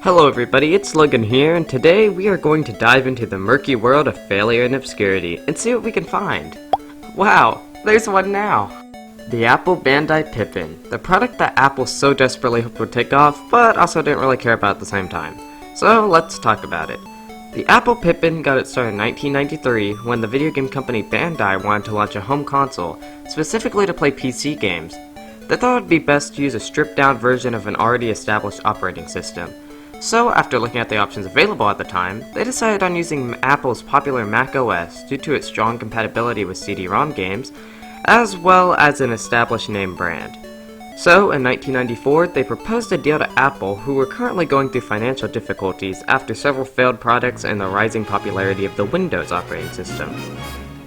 Hello everybody, it's Logan here, and today we are going to dive into the murky world of failure and obscurity and see what we can find. Wow, there's one now! The Apple Bandai Pippin, the product that Apple so desperately hoped would take off, but also didn't really care about at the same time. So let's talk about it. The Apple Pippin got its start in 1993 when the video game company Bandai wanted to launch a home console, specifically to play PC games. They thought it would be best to use a stripped-down version of an already established operating system. So, after looking at the options available at the time, they decided on using Apple's popular Mac OS due to its strong compatibility with CD-ROM games, as well as an established name brand. So, in 1994, they proposed a deal to Apple, who were currently going through financial difficulties after several failed products and the rising popularity of the Windows operating system.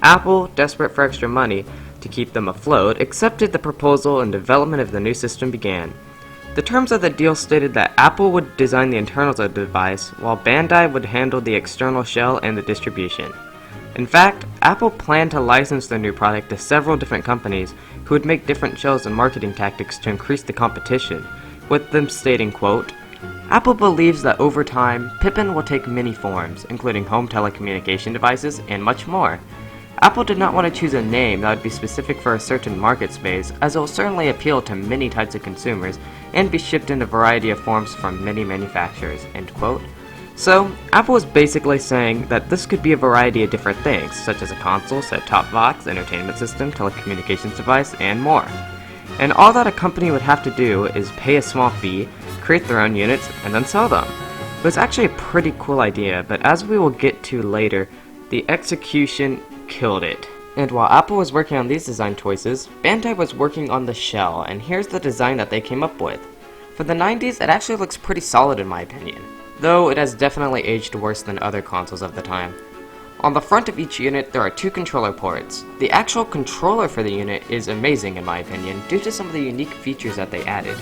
Apple, desperate for extra money to keep them afloat, accepted the proposal and development of the new system began. The terms of the deal stated that Apple would design the internals of the device, while Bandai would handle the external shell and the distribution. In fact, Apple planned to license their new product to several different companies who would make different shells and marketing tactics to increase the competition, with them stating, quote, "Apple believes that over time, Pippin will take many forms, including home telecommunication devices and much more. Apple did not want to choose a name that would be specific for a certain market space, as it will certainly appeal to many types of consumers and be shipped in a variety of forms from many manufacturers," end quote. So, Apple was basically saying that this could be a variety of different things, such as a console, set-top box, entertainment system, telecommunications device, and more. And all that a company would have to do is pay a small fee, create their own units, and then sell them. It was actually a pretty cool idea, but as we will get to later, the execution killed it. And while Apple was working on these design choices, Bandai was working on the shell, and here's the design that they came up with. For the 90s, it actually looks pretty solid in my opinion, though it has definitely aged worse than other consoles of the time. On the front of each unit, there are two controller ports. The actual controller for the unit is amazing in my opinion, due to some of the unique features that they added.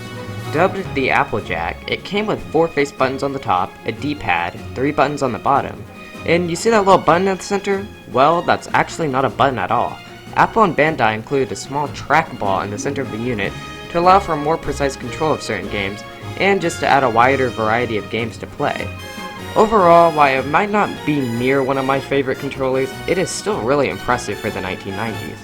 Dubbed the Apple Jack, it came with 4 face buttons on the top, a D-pad, 3 buttons on the bottom. And you see that little button in the center? Well, that's actually not a button at all. Apple and Bandai included a small trackball in the center of the unit to allow for more precise control of certain games, and just to add a wider variety of games to play. Overall, while it might not be near one of my favorite controllers, it is still really impressive for the 1990s.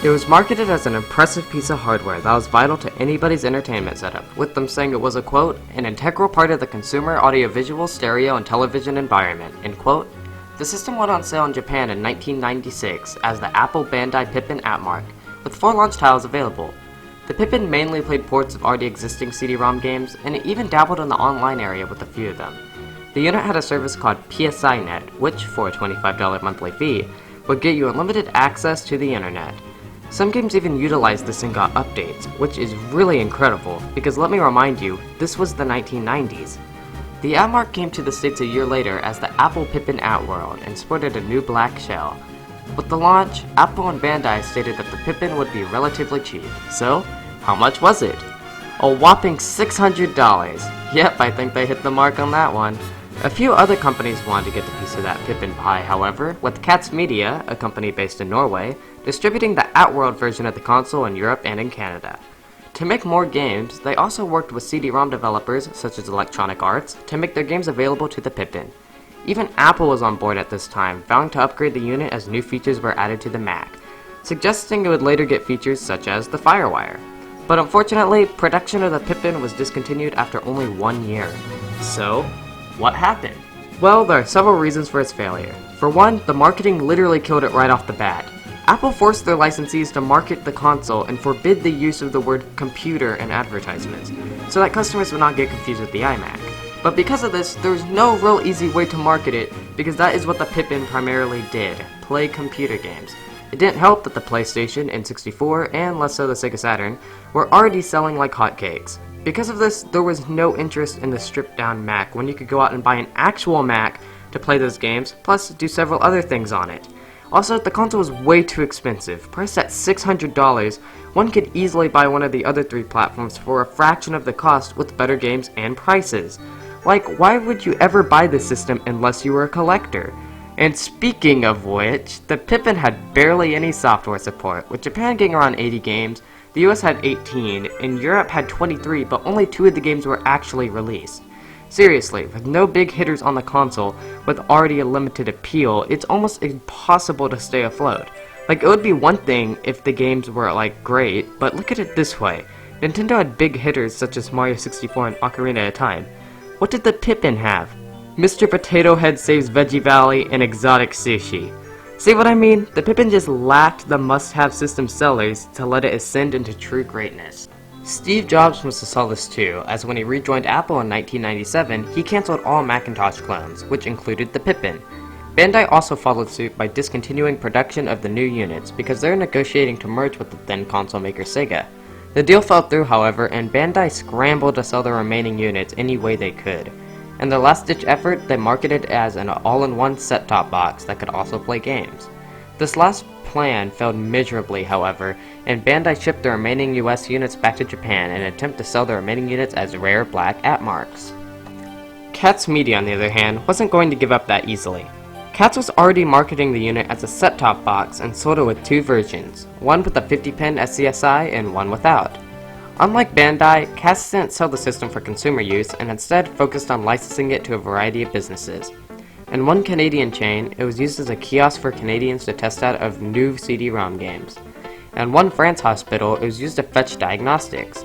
It was marketed as an impressive piece of hardware that was vital to anybody's entertainment setup, with them saying it was a, quote, "an integral part of the consumer audiovisual, stereo, and television environment," end quote. The system went on sale in Japan in 1996 as the Apple Bandai Pippin AppMark, with 4 launch titles available. The Pippin mainly played ports of already existing CD-ROM games, and it even dabbled in the online area with a few of them. The unit had a service called PSINet, which, for a $25 monthly fee, would get you unlimited access to the internet. Some games even utilized this and got updates, which is really incredible, because let me remind you, this was the 1990s. The AppMark came to the States a year later as the Apple Pippin Outworld and sported a new black shell. With the launch, Apple and Bandai stated that the Pippin would be relatively cheap. So, how much was it? A whopping $600. Yep, I think they hit the mark on that one. A few other companies wanted to get a piece of that Pippin pie, however, with Katz Media, a company based in Norway, distributing the Outworld version of the console in Europe and in Canada. To make more games, they also worked with CD-ROM developers, such as Electronic Arts, to make their games available to the Pippin. Even Apple was on board at this time, vowing to upgrade the unit as new features were added to the Mac, suggesting it would later get features such as the FireWire. But unfortunately, production of the Pippin was discontinued after only 1 year. So, what happened? Well, there are several reasons for its failure. For one, the marketing literally killed it right off the bat. Apple forced their licensees to market the console and forbid the use of the word computer in advertisements, so that customers would not get confused with the iMac. But because of this, there was no real easy way to market it, because that is what the Pippin primarily did, play computer games. It didn't help that the PlayStation, N64, and less so the Sega Saturn, were already selling like hotcakes. Because of this, there was no interest in the stripped-down Mac when you could go out and buy an actual Mac to play those games, plus do several other things on it. Also, the console was way too expensive. Priced at $600, one could easily buy one of the other 3 platforms for a fraction of the cost with better games and prices. Like, why would you ever buy this system unless you were a collector? And speaking of which, the Pippin had barely any software support, with Japan getting around 80 games, the US had 18, and Europe had 23, but only 2 of the games were actually released. Seriously, with no big hitters on the console, with already a limited appeal, it's almost impossible to stay afloat. Like, it would be one thing if the games were, like, great, but look at it this way. Nintendo had big hitters such as Mario 64 and Ocarina of Time. What did the Pippin have? Mr. Potato Head Saves Veggie Valley and Exotic Sushi. See what I mean? The Pippin just lacked the must-have system sellers to let it ascend into true greatness. Steve Jobs must have saw this too, as when he rejoined Apple in 1997, he cancelled all Macintosh clones, which included the Pippin. Bandai also followed suit by discontinuing production of the new units because they're negotiating to merge with the then console maker Sega. The deal fell through, however, and Bandai scrambled to sell the remaining units any way they could. In their last-ditch effort, they marketed it as an all-in-one set-top box that could also play games. This last plan failed miserably, however, and Bandai shipped the remaining US units back to Japan in an attempt to sell the remaining units as rare black at-marks. Katz Media, on the other hand, wasn't going to give up that easily. Katz was already marketing the unit as a set-top box and sold it with two versions, one with a 50-pin SCSI and one without. Unlike Bandai, Katz didn't sell the system for consumer use and instead focused on licensing it to a variety of businesses. In one Canadian chain, it was used as a kiosk for Canadians to test out of new CD-ROM games. In one France hospital, it was used to fetch diagnostics.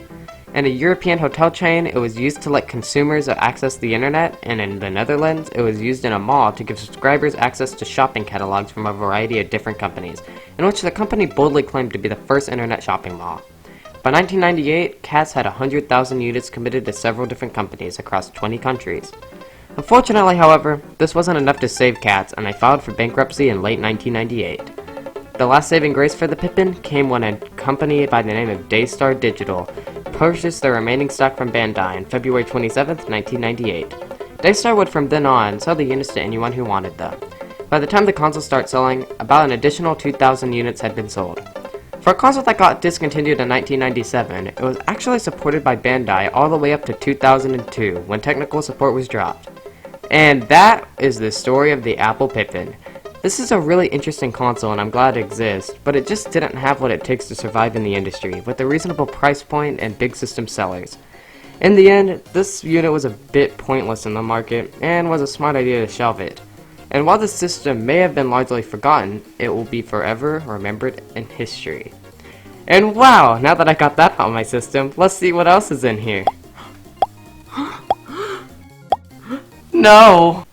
In a European hotel chain, it was used to let consumers access the internet, and in the Netherlands, it was used in a mall to give subscribers access to shopping catalogs from a variety of different companies, in which the company boldly claimed to be the first internet shopping mall. By 1998, Katz had 100,000 units committed to several different companies across 20 countries. Unfortunately, however, this wasn't enough to save Katz, and they filed for bankruptcy in late 1998. The last saving grace for the Pippin came when a company by the name of Daystar Digital purchased the remaining stock from Bandai on February 27, 1998. Daystar would from then on sell the units to anyone who wanted them. By the time the console started selling, about an additional 2,000 units had been sold. For a console that got discontinued in 1997, it was actually supported by Bandai all the way up to 2002, when technical support was dropped. And that is the story of the Apple Pippin. This is a really interesting console and I'm glad it exists, but it just didn't have what it takes to survive in the industry, with a reasonable price point and big system sellers. In the end, this unit was a bit pointless in the market, and was a smart idea to shelve it. And while the system may have been largely forgotten, it will be forever remembered in history. And wow, now that I got that out of my system, let's see what else is in here. No!